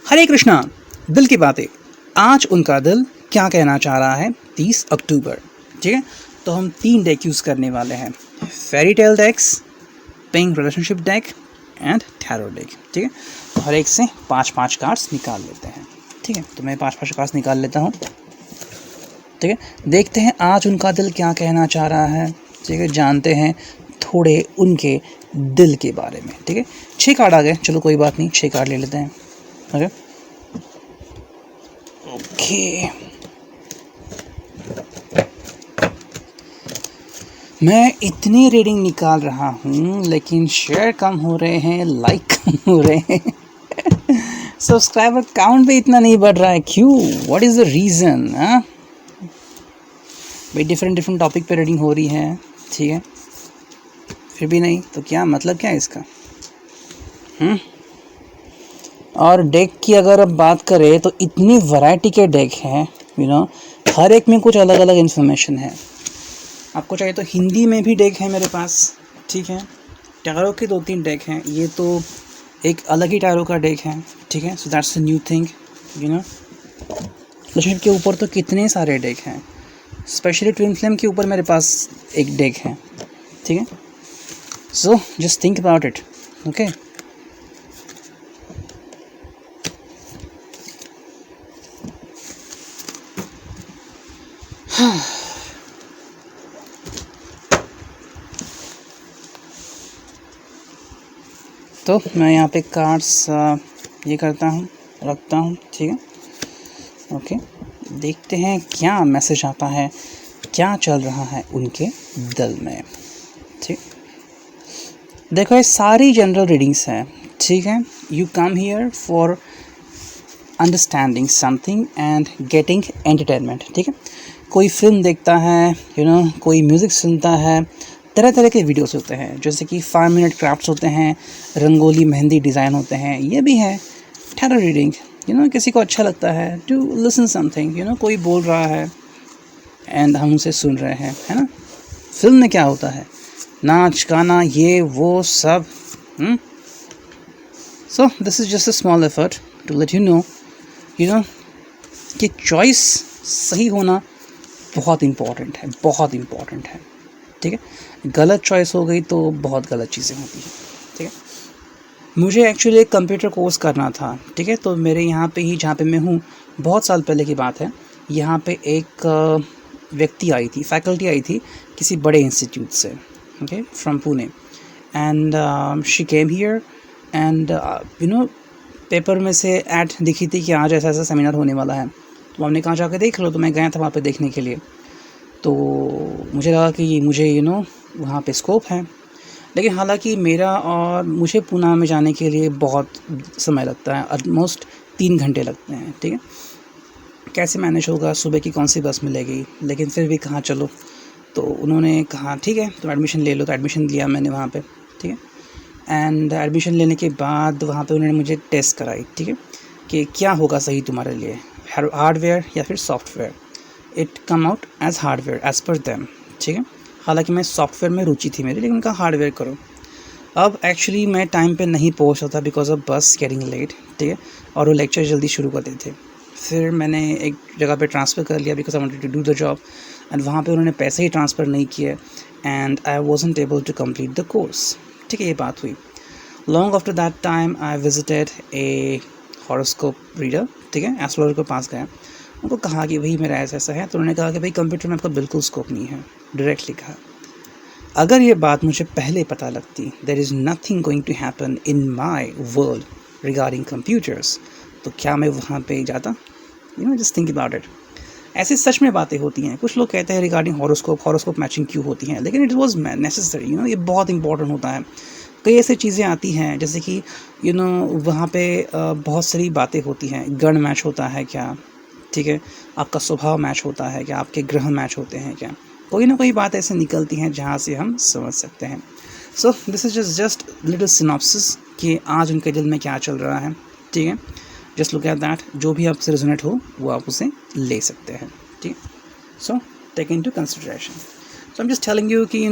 हरे कृष्णा, दिल की बातें। आज उनका दिल क्या कहना चाह रहा है 30 अक्टूबर। ठीक है, तो हम 3 डेक यूज़ करने वाले हैं, fairy tale decks, pink relationship deck and tarot deck. ठीक है, तो हर एक से 5-5 कार्ड्स निकाल लेते हैं। ठीक है, तो मैं 5-5 कार्ड्स निकाल लेता हूँ। ठीक है, देखते हैं आज उनका दिल क्या कहना चाह रहा है। ठीक है, जानते हैं थोड़े उनके दिल के बारे में। ठीक है, 6 कार्ड आ गए, चलो कोई बात नहीं, 6 कार्ड ले लेते हैं। ओके, मैं इतनी रीडिंग निकाल रहा हूँ लेकिन शेयर कम हो रहे हैं, लाइक कम हो रहे हैं, सब्सक्राइबर काउंट भी इतना नहीं बढ़ रहा है, क्यों? What is the reason? हाँ भाई, डिफरेंट टॉपिक पे रीडिंग हो रही है, ठीक है, फिर भी नहीं, तो क्या मतलब क्या है इसका? और डेक की अगर अब बात करें तो इतनी वैरायटी के डेक हैं, हर एक में कुछ अलग अलग इन्फॉर्मेशन है। आपको चाहिए तो हिंदी में भी डेक है मेरे पास। ठीक है, टैरो के 2-3 डेक हैं, ये तो एक अलग ही टैरो का डेक है। ठीक है, so that's a new thing. Relationship के ऊपर तो कितने सारे डेक हैं, स्पेशली ट्विन फ्लेम के ऊपर मेरे पास एक डेक है। ठीक है, so just think about it. Okay, तो मैं यहाँ पे कार्ड्स ये करता हूँ, रखता हूँ। ठीक है, ओके, देखते हैं क्या मैसेज आता है, क्या चल रहा है उनके दिल में। ठीक, देखो ये सारी जनरल रीडिंग्स हैं। ठीक है, you come here for understanding something and getting entertainment. ठीक है, कोई फिल्म देखता है, कोई म्यूज़िक सुनता है, तरह तरह के वीडियोस होते हैं, जैसे कि 5 मिनट क्राफ्ट्स होते हैं, रंगोली मेहंदी डिज़ाइन होते हैं, ये भी है टैरो रीडिंग। किसी को अच्छा लगता है टू लिसन समथिंग, कोई बोल रहा है एंड हम उसे सुन रहे हैं, है ना। फिल्म में क्या होता है, नाच गाना, ये वो सब। So this is just a small effort to let you know कि चॉइस सही होना बहुत इम्पॉर्टेंट है, बहुत इम्पॉर्टेंट है। ठीक है, गलत चॉइस हो गई तो बहुत गलत चीज़ें होती हैं। ठीक है, मुझे एक्चुअली एक कंप्यूटर कोर्स करना था। ठीक है, तो मेरे यहाँ पे ही, जहाँ पे मैं हूँ, बहुत साल पहले की बात है, यहाँ पे एक व्यक्ति आई थी, फैकल्टी आई थी किसी बड़े इंस्टीट्यूट से, okay, from Pune, and she came here and paper में से ऐड दिखी थी कि आज ऐसा ऐसा सेमिनार होने वाला है, तो हमने कहा जाकर देख लो, तो मैं गया था वहाँ पे देखने के लिए। तो मुझे लगा कि मुझे वहाँ पे स्कोप है, लेकिन हालांकि मेरा और मुझे पूना में जाने के लिए बहुत समय लगता है, ऑलमोस्ट 3 घंटे लगते हैं। ठीक है, कैसे मैनेज होगा, सुबह की कौन सी बस मिलेगी, लेकिन फिर भी कहा चलो, तो उन्होंने कहा ठीक है तो एडमिशन ले लो, तो एडमिशन लिया मैंने वहाँ पे। ठीक है, एंड एडमिशन लेने के बाद वहाँ पे उन्होंने मुझे टेस्ट कराई। ठीक है, कि क्या होगा सही तुम्हारे लिए, हार्डवेयर या फिर software. It come out as hardware as per them. ठीक है, हालांकि मैं सॉफ्टवेयर में रुचि थी मेरी, लेकिन उनका हार्डवेयर करो। अब एक्चुअली मैं टाइम पे नहीं पहुंच रहा था बिकॉज ऑफ बस गेटिंग लेट। ठीक है, और वो लेक्चर जल्दी शुरू करते थे। फिर मैंने एक जगह पे ट्रांसफ़र कर लिया because I wanted to do the job, and वहाँ पे उन्होंने पैसे ही ट्रांसफ़र नहीं किए and I wasn't able to complete the course. ठीक है, ये बात हुई। Long after that time I visited a horoscope reader. ठीक है, एस्ट्रोलॉजर के पास गया, उनको कहा कि भाई मेरा ऐसा ऐसा है, तो उन्होंने कहा कि भाई कंप्यूटर में आपका बिल्कुल स्कोप नहीं है, डायरेक्टली कहा। अगर ये बात मुझे पहले पता लगती, there is nothing going to happen in my world regarding computers, तो क्या मैं वहाँ पे जाता? Just think about it. ऐसे सच में बातें होती हैं। कुछ लोग कहते हैं रिगार्डिंग हॉरोस्कोप मैचिंग क्यों होती हैं, लेकिन इट वाज नेसेसरी। ये बहुत इंपॉर्टेंट होता है। कई ऐसी चीज़ें आती हैं जैसे कि वहाँ पे बहुत सारी बातें होती हैं, गण मैच होता है क्या, ठीक है, आपका स्वभाव मैच होता है क्या, आपके ग्रह मैच होते हैं क्या, कोई ना कोई बात ऐसे निकलती हैं जहाँ से हम समझ सकते हैं। So this is just little synopsis कि आज उनके दिल में क्या चल रहा है। ठीक है, जस्ट लुक एट दैट, जो भी आपसे रेजोनेट हो वो आप उसे ले सकते हैं। ठीक, so take into consideration. So I am just telling you कि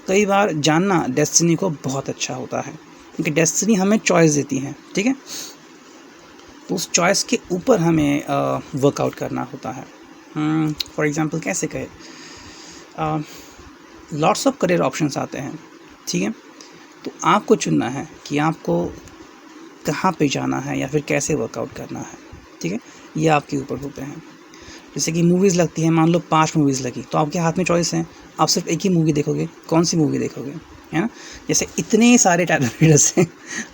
कई बार जानना डेस्टिनी को बहुत अच्छा होता है, क्योंकि डेस्टिनी हमें चॉइस देती है। ठीक है, तो उस चॉइस के ऊपर हमें वर्कआउट करना होता है। फॉर एग्ज़ाम्पल कैसे कहे, लॉट्स ऑफ करियर ऑप्शंस आते हैं, ठीक है, तो आपको चुनना है कि आपको कहाँ पे जाना है या फिर कैसे वर्कआउट करना है, ठीक है, ये आपके ऊपर होते हैं। जैसे कि मूवीज़ लगती हैं, मान लो 5 मूवीज़ लगी, तो आपके हाथ में चॉइस है, आप सिर्फ एक ही मूवी देखोगे, कौन सी मूवी देखोगे, है ना। जैसे इतने सारे टाइप ऑफ रीडर्स हैं,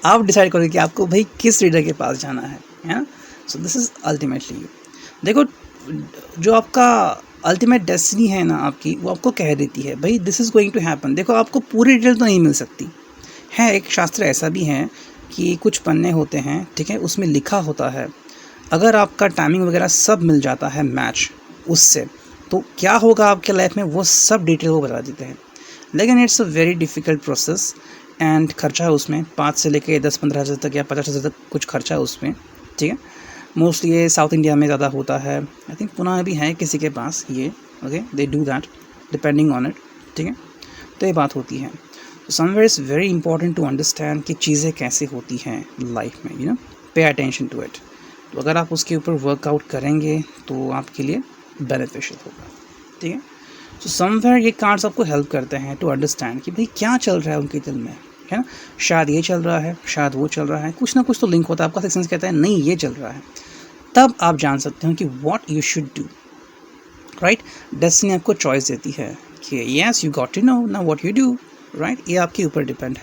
आप डिसाइड करोगे कि आपको भाई किस रीडर के पास जाना है ना। सो दिस इज़ अल्टीमेटली यू। देखो, जो आपका अल्टीमेट डेस्टिनी है ना आपकी, वो आपको कह देती है भाई this is going to happen. देखो, आपको पूरी डिटेल तो नहीं मिल सकती है, एक शास्त्र ऐसा भी है कि कुछ पन्ने होते हैं, ठीक है, उसमें लिखा होता है, अगर आपका टाइमिंग वगैरह सब मिल जाता है मैच उससे, तो क्या होगा आपके लाइफ में वो सब डिटेल वो बता देते हैं। लेकिन it's a very difficult process and खर्चा है उसमें 5 से लेके 10-15 हज़ार तक या 50 हज़ार तक कुछ खर्चा है उसमें, ठीक है। मोस्टली ये साउथ इंडिया में ज़्यादा होता है, आई थिंक पुणे में भी है किसी के पास ये, okay, they do that depending on it, ठीक है। तो ये बात होती है। Somewhere is very important to understand कि चीज़ें कैसे होती हैं लाइफ में, you know, pay attention to it. तो अगर आप उसके ऊपर वर्कआउट करेंगे तो आपके लिए बेनिफिशियल होगा, ठीक है। तो समवेयर ये कार्ड्स आपको हेल्प करते हैं टू अंडरस्टैंड कि भाई क्या चल रहा है उनके दिल में, है ना। शायद ये चल रहा है, शायद वो चल रहा है, कुछ ना कुछ तो लिंक होता है। आपका सिक्स सेंस कहता है नहीं ये चल रहा है, तब आप जान सकते हो कि what you should do, right. Destiny आपको चॉइस देती है कि yes you got to know now what you do, right. ये आपके ऊपर डिपेंड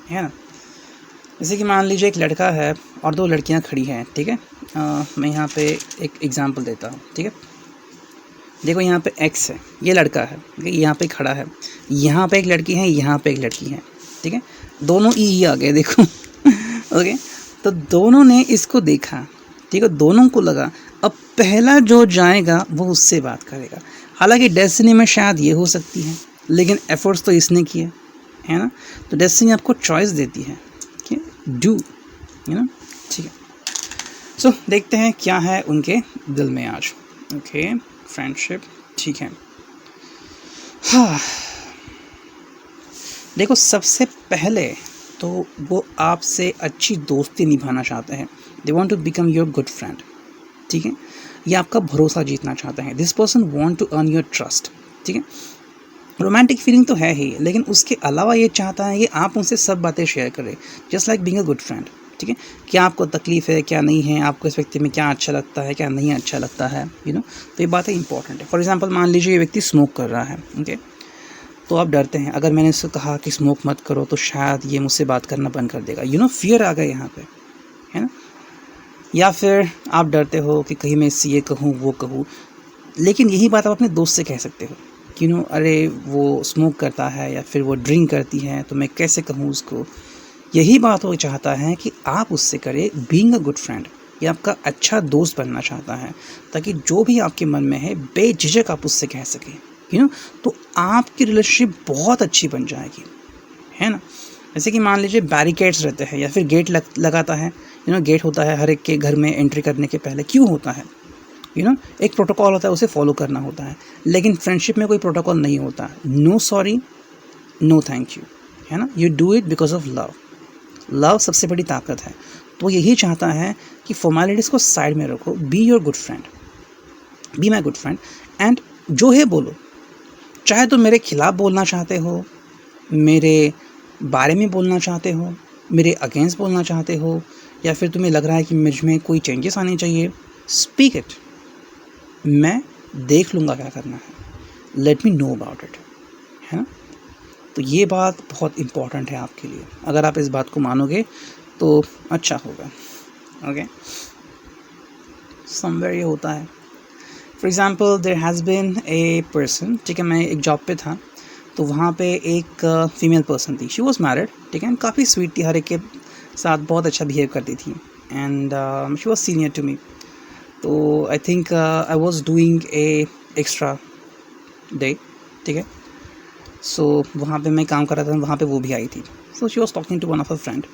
है ना। जैसे कि मान लीजिए एक लड़का है और 2 लड़कियां खड़ी हैं, ठीक है। मैं यहाँ पे एक एग्जांपल देता हूँ, ठीक है। देखो यहाँ पे एक्स है, ये लड़का है, ठीक है, यहाँ पे खड़ा है, यहाँ पे एक लड़की है, यहाँ पे एक लड़की है, ठीक है। दोनों ई आ गए, देखो ओके। तो दोनों ने इसको देखा, ठीक है, दोनों को लगा अब पहला जो जाएगा वो उससे बात करेगा। हालांकि डेस्टिनी में शायद ये हो सकती है, लेकिन एफर्ट्स तो इसने किए, है ना। तो डेस्टिनी आपको चॉइस देती है कि डू, यू नो, ठीक है। सो देखते हैं क्या है उनके दिल में आज। ओके, फ्रेंडशिप, ठीक है। हाँ, देखो सबसे पहले तो वो आपसे अच्छी दोस्ती निभाना चाहते हैं, they want to become your good friend, ठीक है। ये आपका भरोसा जीतना चाहते हैं, this person want to earn your trust, ठीक है। रोमांटिक फीलिंग तो है ही, लेकिन उसके अलावा ये चाहता है कि आप उनसे सब बातें शेयर करें, just like being a good friend, ठीक है। क्या आपको तकलीफ़ है, क्या नहीं है, आपको इस व्यक्ति में क्या अच्छा लगता है, क्या नहीं अच्छा लगता है, यू नो। तो ये बातें इंपॉर्टेंट है। फॉर एग्जांपल मान लीजिए ये व्यक्ति स्मोक कर रहा है, ओके, तो आप डरते हैं अगर मैंने उससे कहा कि स्मोक मत करो तो शायद ये मुझसे बात करना बंद कर देगा, यू नो, फियर आ गया यहाँ पे, है ना। या फिर आप डरते हो कि कहीं मैं इससे ये कहूँ वो कहूँ, लेकिन यही बात आप अपने दोस्त से कह सकते हो कि नो अरे वो स्मोक करता है या फिर वो ड्रिंक करती है तो मैं कैसे कहूँ उसको। यही बात वो चाहता है कि आप उससे करें बीइंग अ गुड फ्रेंड, ये आपका अच्छा दोस्त बनना चाहता है, ताकि जो भी आपके मन में है बेझिझक आप उससे कह सकें, यू नो। तो आपकी रिलेशनशिप बहुत अच्छी बन जाएगी, है ना। जैसे कि मान लीजिए बैरिकेड्स रहते हैं या फिर गेट लगाता है, यू नो, गेट होता है हर एक के घर में एंट्री करने के पहले, क्यों होता है, यू नो, एक प्रोटोकॉल होता है, उसे फॉलो करना होता है। लेकिन फ्रेंडशिप में कोई प्रोटोकॉल नहीं होता, no sorry no thank you, है ना। You do it because of love, love सबसे बड़ी ताकत है। तो यही चाहता है कि फॉर्मेलिटीज़ को साइड में रखो, be your good friend, be my good friend, and जो है बोलो, चाहे तो मेरे खिलाफ बोलना चाहते हो, मेरे बारे में बोलना चाहते हो, मेरे अगेंस्ट बोलना चाहते हो, या फिर तुम्हें लग रहा है कि मुझ में कोई चेंजेस आने चाहिए, स्पीक इट, मैं देख लूँगा क्या करना है, let me know about it, है ना। तो ये बात बहुत इम्पॉर्टेंट है आपके लिए, अगर आप इस बात को मानोगे तो अच्छा होगा, ओके। समवेयर ये होता है, for example there has been a person, ठीक है, मैं एक जॉब पे था, तो वहाँ पे एक फीमेल पर्सन थी, शी वॉज मैरिड, ठीक है, काफ़ी स्वीट थी, हर एक के साथ बहुत अच्छा बिहेव करती थी, and she was senior to me. तो I think I was doing a extra day, ठीक है। सो वहाँ पे मैं काम कर रहा था, वहाँ पे वो भी आई थी, so she was talking to one of a friend,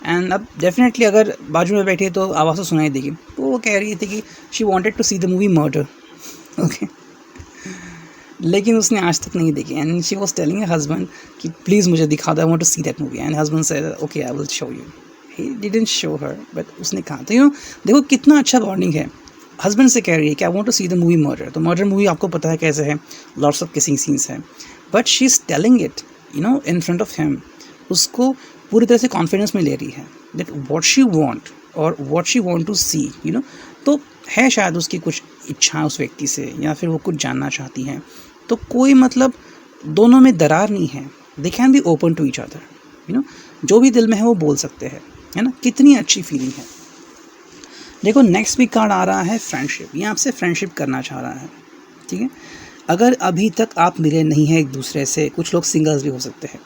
and अब डेफिनेटली अगर बाजू में बैठी है तो आवाज़ तो सुनाई देगी। तो वो कह रही थी कि she wanted to see the movie Murder, okay, लेकिन उसने आज तक नहीं देखी, and she was telling her husband कि प्लीज़ मुझे दिखा दो, I want to see that movie, and husband said okay I will show you, he didn't show her, but उसने कहा। तो देखो कितना अच्छा बॉन्डिंग है। हस्बैंड से कह रही है कि I want to see the movie Murder, तो मर्डर मूवी आपको पता है कैसे है, लॉट्स ऑफ किसिंग सीन्स है, but she is telling it in front of him. उसको पूरी तरह से कॉन्फिडेंस में ले रही है दैट व्हाट शी वांट और what she want to see तो है शायद उसकी कुछ इच्छा उस व्यक्ति से, या फिर वो कुछ जानना चाहती हैं। तो कोई मतलब दोनों में दरार नहीं है, they can be open to each other, जो भी दिल में है वो बोल सकते हैं, है ना। कितनी अच्छी फीलिंग है। देखो नेक्स्ट भी कार्ड आ रहा है फ्रेंडशिप। ये आपसे फ्रेंडशिप करना चाह रहा है, ठीक है। अगर अभी तक आप मिले नहीं हैं एक दूसरे से, कुछ लोग सिंगल्स भी हो सकते हैं,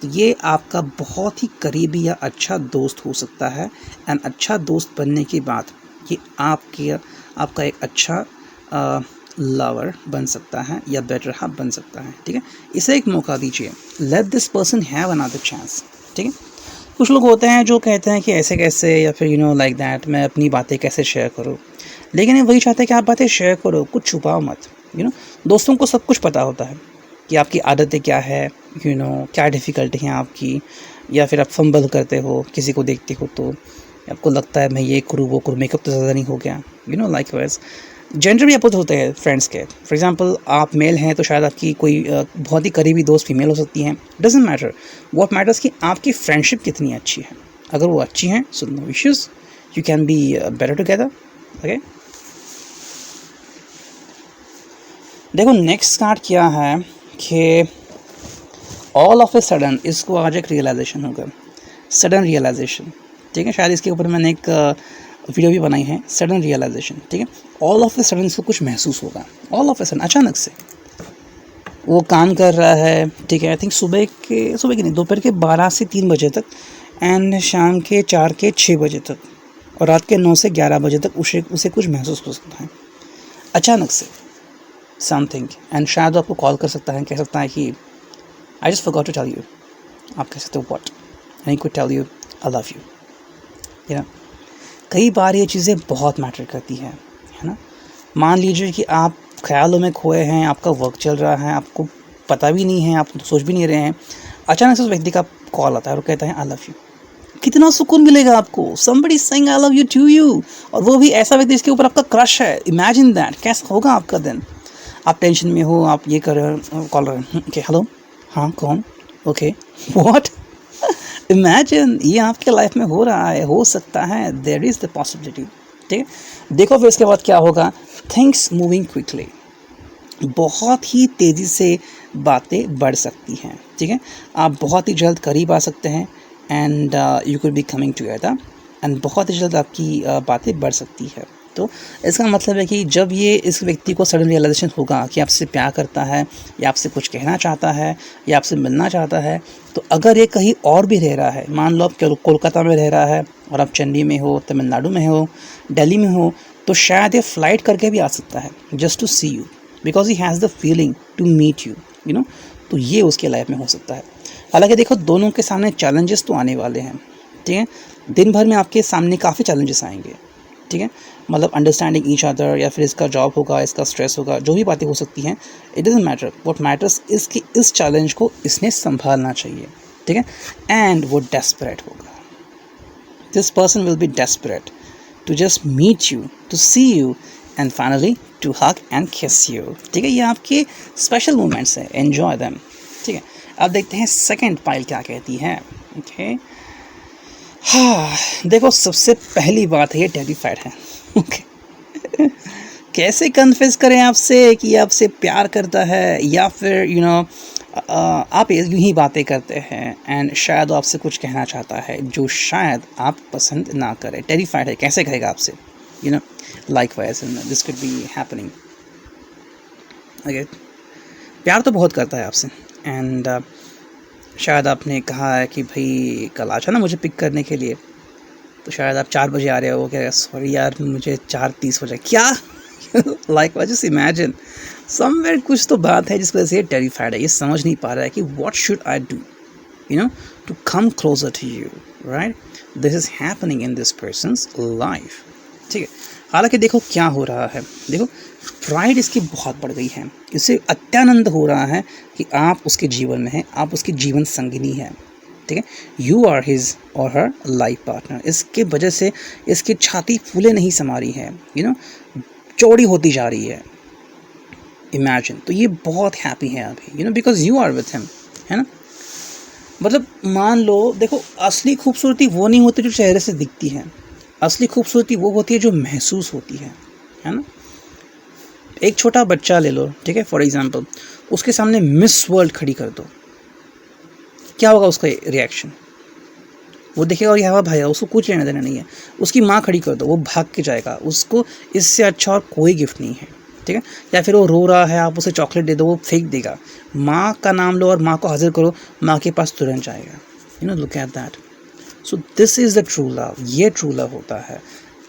तो ये आपका बहुत ही करीबी या अच्छा दोस्त हो सकता है। एंड अच्छा दोस्त बनने के बाद ये आपका एक अच्छा लवर बन सकता है या बेटर हाफ बन सकता है, ठीक है। इसे एक मौका दीजिए, let this person have another chance, ठीक है। कुछ लोग होते हैं जो कहते हैं कि ऐसे कैसे, या फिर लाइक दैट, मैं अपनी बातें कैसे शेयर करूं, लेकिन ये वही चाहते हैं कि आप बातें शेयर करो, कुछ छुपाओ मत। दोस्तों को सब कुछ पता होता है कि आपकी आदतें क्या है, क्या डिफ़िकल्टी हैं आपकी, या फिर आप फंबल करते हो, किसी को देखते हो तो आपको लगता है मैं ये करूँ वो करूँ, मेकअप तो ज़्यादा नहीं हो गया, लाइक वाइज जेंडर भी अपोज होते हैं फ्रेंड्स के। फॉर एग्जांपल आप मेल हैं तो शायद आपकी कोई बहुत ही करीबी दोस्त फीमेल हो सकती हैं, डजेंट मैटर। व्हाट मैटर्स कि आपकी फ्रेंडशिप कितनी अच्छी है। अगर वो अच्छी हैं so no issues, you can be better together, okay. देखो नेक्स्ट कार्ड क्या है कि ऑल ऑफ ए सडन, इसको आज एक रियलाइजेशन होगा, सडन रियलाइजेशन, ठीक है। शायद इसके ऊपर मैंने एक वीडियो भी बनाई है, सडन रियलाइजेशन, ठीक है। ऑल ऑफ ए सडन इसको कुछ महसूस होगा, ऑल ऑफ ए सडन अचानक से वो काम कर रहा है, ठीक है। आई थिंक सुबह की नहीं, दोपहर के 12 से 3 बजे तक, एंड शाम के 4 के 6 बजे तक, और रात के 9 से 11 बजे तक उसे कुछ महसूस हो सकता है अचानक से समथिंग। एंड शायद आपको कॉल कर सकता है, कह सकता है कि I just forgot to tell you, आप कह सकते हो what, and he could tell you I love you. कई बार ये चीज़ें बहुत मैटर करती है ना। मान लीजिए कि आप ख्यालों में खोए हैं, आपका वर्क चल रहा है, आपको पता भी नहीं है, आप सोच भी नहीं रहे हैं, अचानक से उस व्यक्ति का कॉल आता है और कहता है आई लव यू। कितना सुकून मिलेगा आपको, somebody saying I love you to you, और वो भी ऐसा व्यक्ति जिसके ऊपर आपका क्रश है। इमेजिन दैट, कैसा होगा आपका दिन। आप टेंशन में हो, आप ये कर रहे हो, कॉल रहे हैं, ओके हेलो, हाँ कौन, ओके व्हाट, इमेजिन ये आपके लाइफ में हो रहा है, हो सकता है, देयर इज़ द पॉसिबिलिटी, ठीक है। देखो फिर इसके बाद क्या होगा, थिंग्स मूविंग क्विकली, बहुत ही तेज़ी से बातें बढ़ सकती हैं, ठीक है। आप बहुत ही जल्द करीब आ सकते हैं, and you could be coming together, and बहुत ही जल्द आपकी बातें बढ़ सकती है। तो इसका मतलब है कि जब ये इस व्यक्ति को सडन रियलाइजेशन होगा कि आपसे प्यार करता है, या आपसे कुछ कहना चाहता है, या आपसे मिलना चाहता है, तो अगर ये कहीं और भी रह रहा है, मान लो आप कोलकाता में रह रहा है और आप चेन्नई में हो, तमिलनाडु में हो, दिल्ली में हो, तो शायद ये फ़्लाइट करके भी आ सकता है just to see you, because he has the feeling to meet you, तो ये उसके लाइफ में हो सकता है। हालांकि देखो दोनों के सामने चैलेंजेस तो आने वाले हैं, ठीक है। दिन भर में आपके सामने काफ़ी चैलेंजेस आएंगे, ठीक है। मतलब अंडरस्टैंडिंग ईच अदर, या फिर इसका जॉब होगा, इसका स्ट्रेस होगा, जो भी बातें हो सकती हैं, it doesn't matter. What matters is कि इस चैलेंज को इसने संभालना चाहिए, ठीक है। एंड वो डेस्परेट होगा, this person will be desperate to just meet you, to see you, and finally to hug and kiss you, ठीक है। ये आपके स्पेशल मोमेंट्स हैं, एन्जॉय देम, ठीक है। अब देखते हैं सेकंड पाइल क्या कहती है, ओके। हाँ देखो सबसे पहली बात है ये टेरिफाइड है, ओके। कैसे कन्फेस करें आपसे कि आपसे प्यार करता है, या फिर आप यूं ही बातें करते हैं, एंड शायद वो आपसे कुछ कहना चाहता है जो शायद आप पसंद ना करें। टेरिफाइड है, कैसे कहेगा आपसे, likewise this could be happening, okay। प्यार तो बहुत करता है आपसे, एंड शायद आपने कहा है कि भाई कल आ जाना मुझे पिक करने के लिए, तो शायद आप 4 बजे आ रहे हो, क्या सॉरी यार मुझे 4:30 हो जाए क्या, likewise just imagine somewhere कुछ तो बात है जिस वजह से ये टेरिफाइड है, ये समझ नहीं पा रहा है कि what should I do to come closer to you, right? This is happening in this person's life, ठीक है। हालांकि देखो क्या हो रहा है, देखो प्राइड इसकी बहुत बढ़ गई है, इसे अत्यानंद हो रहा है कि आप उसके जीवन में हैं, आप उसकी जीवन संगिनी हैं, ठीक है, यू आर हिज और हर लाइफ पार्टनर। इसके वजह से इसकी छाती फूले नहीं समा रही है, चौड़ी होती जा रही है, इमेजिन। तो ये बहुत हैप्पी है अभी, because you are with him, है ना। मतलब मान लो, देखो असली खूबसूरती वो नहीं होती जो चेहरे से दिखती है, असली खूबसूरती वो होती है जो महसूस होती है ना। एक छोटा बच्चा ले लो, ठीक है, फॉर एग्जांपल, उसके सामने मिस वर्ल्ड खड़ी कर दो, क्या होगा उसका रिएक्शन? वो देखेगा और यहाँ भाई उसको कुछ लेना देना नहीं है। उसकी माँ खड़ी कर दो, वो भाग के जाएगा, उसको इससे अच्छा और कोई गिफ्ट नहीं है, ठीक है। या फिर वो रो रहा है, आप उसे चॉकलेट दे दो, वो फेंक देगा। माँ का नाम लो और माँ को हाजिर करो, माँ के पास तुरंत जाएगा। Look at that. So this is the true love. ये ट्रू लव होता है।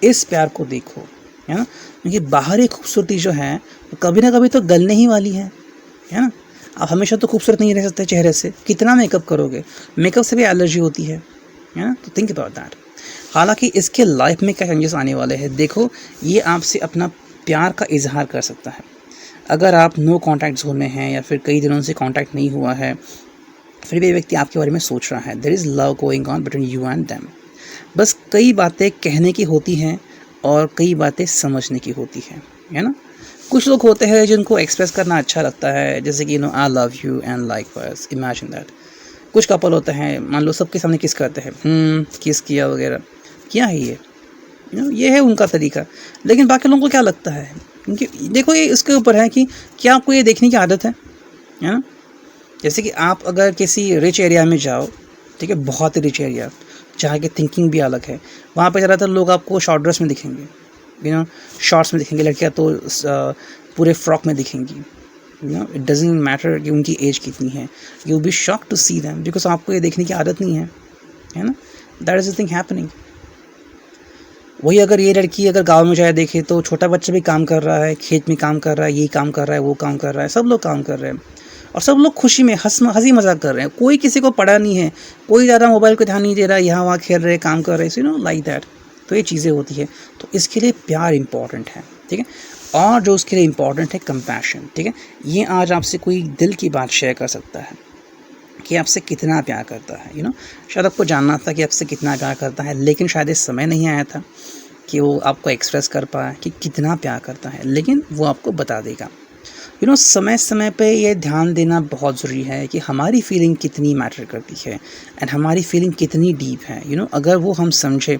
इस प्यार को देखो, है ना। क्योंकि बाहरी खूबसूरती जो है वो कभी ना कभी तो गलने ही वाली है ना। आप हमेशा तो खूबसूरत नहीं रह सकते चेहरे से, कितना मेकअप करोगे, मेकअप से भी एलर्जी होती है ना। तो थिंक अबाउट दैट। हालांकि इसके लाइफ में क्या चेंजेस आने वाले हैं, देखो, ये आपसे अपना प्यार का इजहार कर सकता है। अगर आप नो कॉन्टैक्ट जोन में हैं या फिर कई दिनों से कॉन्टैक्ट नहीं हुआ है, फिर भी व्यक्ति आपके बारे में सोच रहा है, there is love going on between you and them. बस कई बातें कहने की होती हैं और कई बातें समझने की होती है ना। कुछ लोग होते हैं जिनको एक्सप्रेस करना अच्छा लगता है, जैसे कि आई love you and likewise, imagine that. कुछ कपल होते हैं, मान लो सबके सामने किस करते हैं, किस किया वगैरह, क्या है ये है उनका तरीका। लेकिन बाकी लोगों को क्या लगता है, क्योंकि देखो ये इसके ऊपर है कि क्या आपको ये देखने की आदत है ना। जैसे कि आप अगर किसी रिच एरिया में जाओ, ठीक है, बहुत ही रिच एरिया जहाँ की थिंकिंग भी अलग है, वहाँ पे ज़्यादातर लोग आपको शॉर्ट ड्रेस में दिखेंगे, शॉर्ट्स में दिखेंगे, लड़कियाँ तो पूरे फ्रॉक में दिखेंगी। इट डजंट मैटर कि उनकी एज कितनी है, you be shock to see them, because आपको ये देखने की आदत नहीं है ना। That is the thing happening. वही अगर ये लड़की अगर गांव में जाए देखे तो छोटा बच्चा भी काम कर रहा है, खेत में काम कर रहा है, ये काम कर रहा है, वो काम कर रहा है, सब लोग काम कर रहे हैं और सब लोग खुशी में हंसी मजाक कर रहे हैं। कोई किसी को पड़ा नहीं है, कोई ज़्यादा मोबाइल को ध्यान नहीं दे रहा है, यहाँ वहाँ खेल रहे, काम कर रहे, लाइक दैट। तो ये चीज़ें होती है। तो इसके लिए प्यार इंपॉर्टेंट है, ठीक है। और जो उसके लिए इम्पॉर्टेंट है कंपैशन, ठीक है। ये आज आपसे कोई दिल की बात शेयर कर सकता है कि आपसे कितना प्यार करता है, शायद आपको जानना था कि आपसे कितना प्यार करता है, लेकिन शायद इस समय नहीं आया था कि वो आपको एक्सप्रेस कर पाए कि कितना प्यार करता है, लेकिन वो आपको बता देगा। समय समय पे ये ध्यान देना बहुत ज़रूरी है कि हमारी फीलिंग कितनी मैटर करती है एंड हमारी फीलिंग कितनी डीप है। अगर वो हम समझे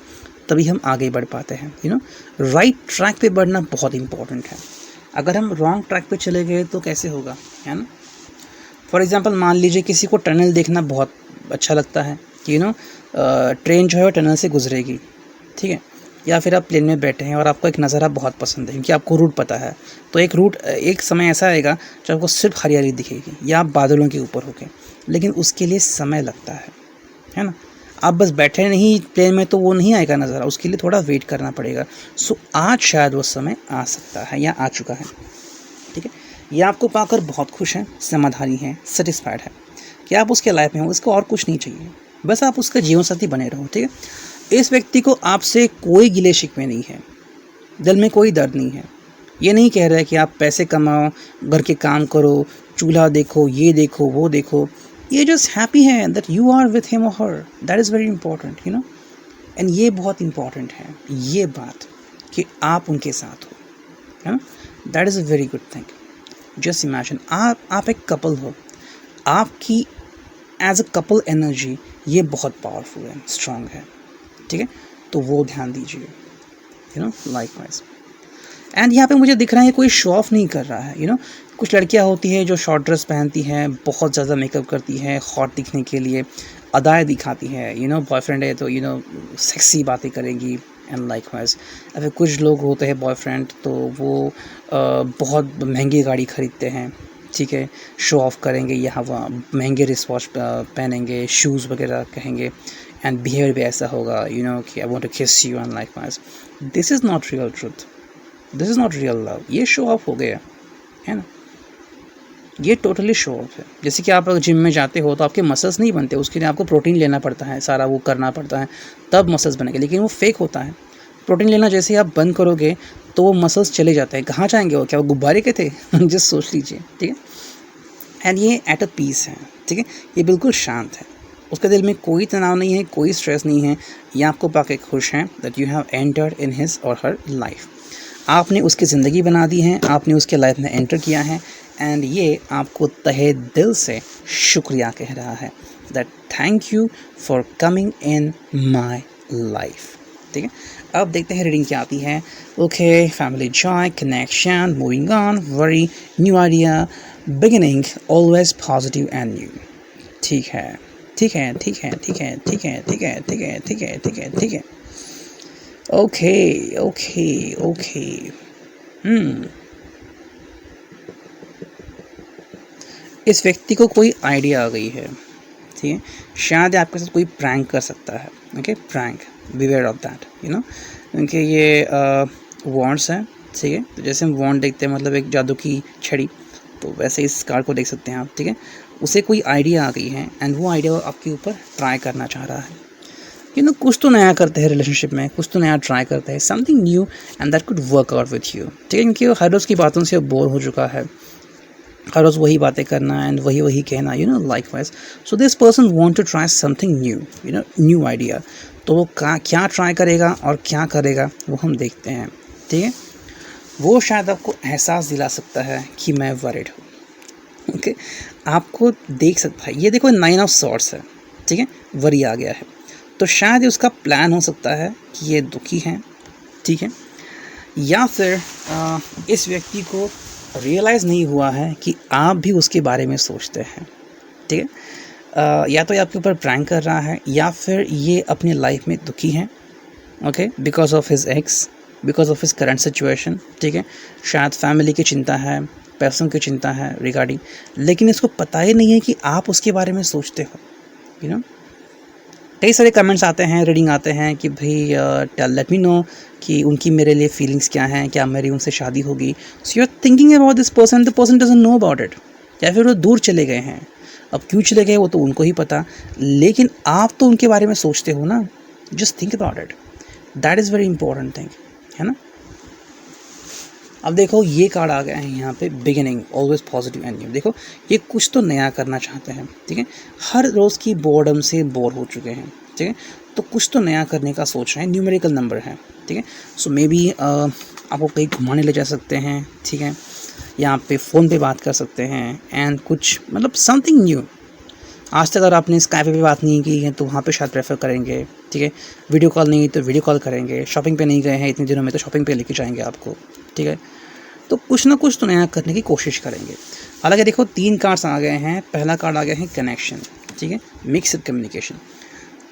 तभी हम आगे बढ़ पाते हैं। राइट ट्रैक पे बढ़ना बहुत इंपॉर्टेंट है। अगर हम रॉन्ग ट्रैक पे चले गए तो कैसे होगा, है ना। फॉर एग्जांपल मान लीजिए किसी को टनल देखना बहुत अच्छा लगता है कि ट्रेन जो है टनल से गुजरेगी, ठीक है। या फिर आप प्लेन में बैठे हैं और आपको एक नज़ारा बहुत पसंद है क्योंकि आपको रूट पता है। तो एक समय ऐसा आएगा जब आपको सिर्फ हरियाली दिखेगी या आप बादलों के ऊपर होगे, लेकिन उसके लिए समय लगता है ना। आप बस बैठे नहीं प्लेन में तो वो नहीं आएगा नज़ारा, उसके लिए थोड़ा वेट करना पड़ेगा। सो आज शायद वो समय आ सकता है या आ चुका है, ठीक है। ये आपको पाकर बहुत खुश हैं, समाधानी हैं, सेटिस्फाइड है कि आप उसके लाइफ में हो, उसको और कुछ नहीं चाहिए, बस आप उसका जीवन साथी बने रहो, ठीक है। इस व्यक्ति को आपसे कोई गिले शिकवे नहीं है, दिल में कोई दर्द नहीं है। ये नहीं कह रहा है कि आप पैसे कमाओ, घर के काम करो, चूल्हा देखो, ये देखो, वो देखो। ये जस्ट हैप्पी है that you are with him और her, that is very important, and ये बहुत इंपॉर्टेंट है ये बात कि आप उनके साथ हो, है ना। That is a very good thing. Just imagine आप एक कपल हो, आपकी एज अ कपल एनर्जी ये बहुत पावरफुल है, स्ट्रांग है, ठीक है। तो वो ध्यान दीजिए, लाइकवाइज। एंड यहाँ पे मुझे दिख रहा है कोई शो ऑफ नहीं कर रहा है। कुछ लड़कियाँ होती हैं जो शॉर्ट ड्रेस पहनती हैं, बहुत ज़्यादा मेकअप करती हैं हॉट दिखने के लिए, अदाएँ दिखाती हैं, बॉयफ्रेंड है तो सेक्सी बातें करेंगी एंड लाइकवाइज। फिर कुछ लोग होते हैं बॉयफ्रेंड तो वो बहुत महंगी गाड़ी ख़रीदते हैं, ठीक है, शो ऑफ करेंगे, यहाँ वहाँ महंगे रिस्ट वॉच पहनेंगे, शूज़ वगैरह कहेंगे एंड बिहेवियर भी ऐसा होगा कि आई वांट टू किस you and likewise. This is not real truth, this is not real love. ये शो ऑफ हो गया है ना, ये टोटली शो ऑफ है। जैसे कि आप अगर जिम में जाते हो तो आपके मसल्स नहीं बनते, उसके लिए आपको प्रोटीन लेना पड़ता है, सारा वो करना पड़ता है, तब मसल्स बनेंगे, लेकिन वो फेक होता है। प्रोटीन लेना जैसे ही आप बंद करोगे तो वो मसल्स चले जाते हैं, कहाँ जाएंगे वो, क्या वो गुब्बारे के थे जस्ट सोच लीजिए, ठीक है। एंड ये एट अ पीस है, ठीक है, ये बिल्कुल शांत है, उसके दिल में कोई तनाव नहीं है, कोई स्ट्रेस नहीं है, ये आपको पाके खुश हैं that you have entered in his और हर लाइफ। आपने उसकी ज़िंदगी बना दी है, आपने उसके लाइफ में एंटर किया है, एंड ये आपको तहे दिल से शुक्रिया कह रहा है that thank you for coming in my life. ठीक है, अब देखते हैं रीडिंग क्या आती है। Okay, family Joy, connection, moving on, worry, new idea, beginning, always positive and new. ठीक है, ठीक है, ठीक है, ठीक है, ठीक है, ठीक है, ठीक है, ठीक है, ठीक है, ठीक है। Okay okay okay. इस व्यक्ति को कोई आइडिया आ गई है, ठीक है, शायद आपके साथ कोई प्रैंक कर सकता है। Okay, prank, beware of that, you know, क्योंकि ये वॉन्ड्स हैं, ठीक है। तो जैसे हम वॉन्ड देखते हैं मतलब एक जादू की छड़ी, तो वैसे इस कार्ड को देख सकते हैं आप, ठीक है। उसे कोई आइडिया आ गई है एंड वो आइडिया आपके ऊपर ट्राई करना चाह रहा है, यू नो, कुछ तो नया करते हैं रिलेशनशिप में, कुछ तो नया ट्राई करते हैं, something new and that could work out with you, ठीक है। क्योंकि वो हर रोज़ की बातों से बोर हो चुका है, हर रोज़ वही बातें करना एंड वही वही कहना, you know, likewise. So this person want to try something new, you know, new idea. तो वो क्या ट्राई करेगा और क्या करेगा वो हम देखते हैं, ठीक है। वो शायद आपको एहसास दिला सकता है कि मैं वरिड हूँ, ओके। आपको देख सकता है, ये देखो 9 ऑफ सॉर्ड्स है, ठीक है, वरी आ गया है। तो शायद उसका प्लान हो सकता है कि ये दुखी हैं, ठीक है, या फिर इस व्यक्ति को रियलाइज़ नहीं हुआ है कि आप भी उसके बारे में सोचते हैं, ठीक है। या तो ये आपके ऊपर प्रैंक कर रहा है या फिर ये अपनी लाइफ में दुखी हैं, okay, because of his ex, because of his current situation, ठीक है। शायद फैमिली की चिंता है, पैसों की चिंता है रिगार्डिंग, लेकिन इसको पता ही नहीं है कि आप उसके बारे में सोचते हो, यू नो। कई सारे कमेंट्स आते हैं, रीडिंग आते हैं कि भाई टेल लेट मी नो कि उनकी मेरे लिए फीलिंग्स क्या हैं, क्या मेरी उनसे शादी होगी। So you are thinking about this person, the person doesn't know about it, या फिर वो दूर चले गए हैं। अब क्यों चले गए वो तो उनको ही पता, लेकिन आप तो उनके बारे में सोचते हो ना। Just think about it, that is very important thing, है ना। अब देखो ये कार्ड आ गया है यहाँ पे, beginning, always positive and new. देखो ये कुछ तो नया करना चाहते हैं, ठीक है। हर रोज़ की बोर्डम से बोर हो चुके हैं, ठीक है, तो कुछ तो नया करने का सोच रहे हैं। न्यूमेरिकल नंबर है, ठीक है। सो मे बी आपको कहीं घुमाने ले जा सकते हैं, ठीक है, यहाँ पे फ़ोन पे बात कर सकते हैं एंड कुछ मतलब समथिंग न्यू। आज तक अगर आपने स्काइप पे बात नहीं की है तो वहाँ पे शायद प्रेफर करेंगे, ठीक है। वीडियो कॉल नहीं तो वीडियो कॉल करेंगे, शॉपिंग पे नहीं गए हैं इतने दिनों में तो शॉपिंग पे लेके जाएंगे आपको, ठीक है। तो कुछ ना कुछ तो नया करने की कोशिश करेंगे। हालांकि देखो 3 कार्ड्स आ गए हैं। पहला कार्ड आ गया है कनेक्शन, ठीक है, मिक्स्ड कम्युनिकेशन।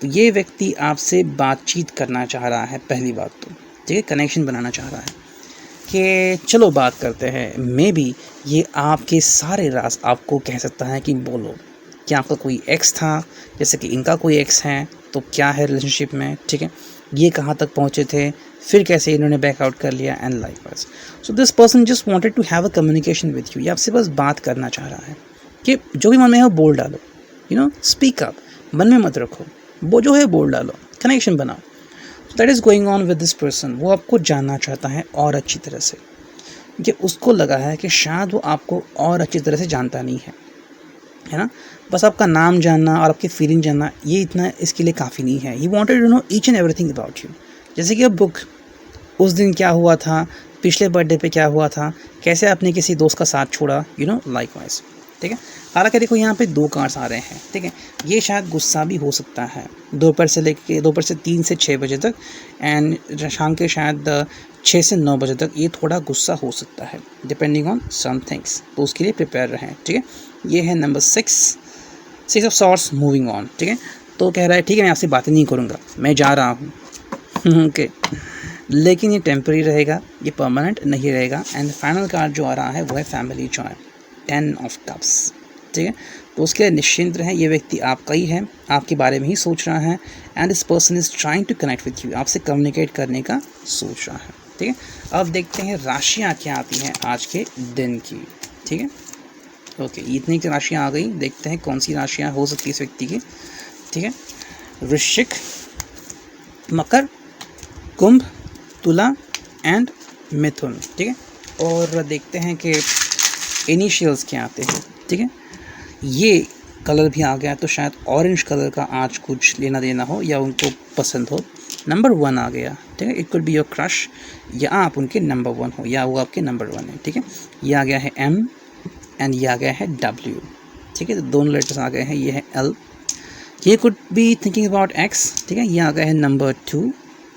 तो ये व्यक्ति आपसे बातचीत करना चाह रहा है, पहली बात तो, ठीक है, कनेक्शन बनाना चाह रहा है कि चलो बात करते हैं। मे बी ये आपके सारे राज आपको कह सकता है कि बोलो, क्या आपका कोई एक्स था, जैसे कि इनका कोई एक्स है तो क्या है रिलेशनशिप में, ठीक है, ये कहाँ तक पहुँचे थे, फिर कैसे इन्होंने बैकआउट कर लिया and likewise. So this person just wanted to have a communication with you. ये आपसे बस बात करना चाह रहा है कि जो भी मन में है वो बोल डालो, यू नो, स्पीक अप, मन में मत रखो, वो जो है बोल डालो, कनेक्शन बनाओ। So that is going on with this person. वो आपको जानना चाहता है और अच्छी तरह से, कि उसको लगा है कि शायद वो आपको और अच्छी तरह से जानता नहीं है ना। बस आपका नाम जानना और आपकी फीलिंग जानना ये इतना इसके लिए काफ़ी नहीं है। He wanted to know each and everything about you. जैसे कि अब बुक, उस दिन क्या हुआ था, पिछले बर्थडे पे क्या हुआ था, कैसे आपने किसी दोस्त का साथ छोड़ा, यू नो, लाइक वाइज, ठीक है। हालांकि देखो यहाँ पे 2 कार्ड्स आ रहे हैं, ठीक है। ये शायद गुस्सा भी हो सकता है दोपहर से 3 से 6 बजे तक एंड शाम के शायद 6 से 9 बजे तक ये थोड़ा गुस्सा हो सकता है, डिपेंडिंग ऑन सम थिंग्स। तो उसके लिए प्रिपेयर रहें, ठीक है। ये है number 6 of swords, moving on, ठीक है। तो कह रहा है ठीक है मैं आपसे बातें नहीं करूँगा, मैं जा रहा हूँ ओके, लेकिन ये टेम्पररी रहेगा, ये परमानेंट नहीं रहेगा। एंड फाइनल कार्ड जो आ रहा है वो है फैमिली जॉय, 10 ऑफ कप्स, ठीक है। तो उसके लिए निश्चिंत रहें, ये व्यक्ति आपका ही है, आपके बारे में ही सोच रहा है and this person is trying to connect with you, आपसे कम्युनिकेट करने का सोच रहा है, ठीक है। अब देखते हैं राशियाँ क्या आती हैं आज के दिन की, ठीक है। ओके, इतनी की राशियाँ आ गई, देखते हैं कौन सी राशियाँ हो सकती है इस व्यक्ति की, ठीक है। वृश्चिक, मकर, कुंभ, तुला एंड मिथुन, ठीक है। और देखते हैं कि इनिशियल्स क्या आते हैं, ठीक है। ये कलर भी आ गया, तो शायद ऑरेंज कलर का आज कुछ लेना देना हो या उनको पसंद हो। नंबर 1 आ गया, ठीक है, it could be your crush, या आप उनके नंबर 1 हो या वो आपके नंबर 1 है, ठीक है। ये आ गया है M एंड ये आ गया है W, ठीक है, तो दोनों लेटर्स आ गए हैं, ये है L। ये could be thinking about X, ठीक है, ये आ गया है नंबर 2,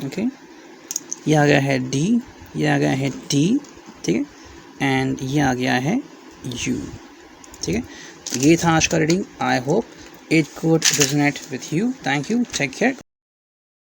ओके, ये आ गया है D, ये आ गया है T, ठीक है, एंड ये आ गया है U, ठीक है। तो ये था आज का reading. I hope it could resonate with you. Thank you, take care.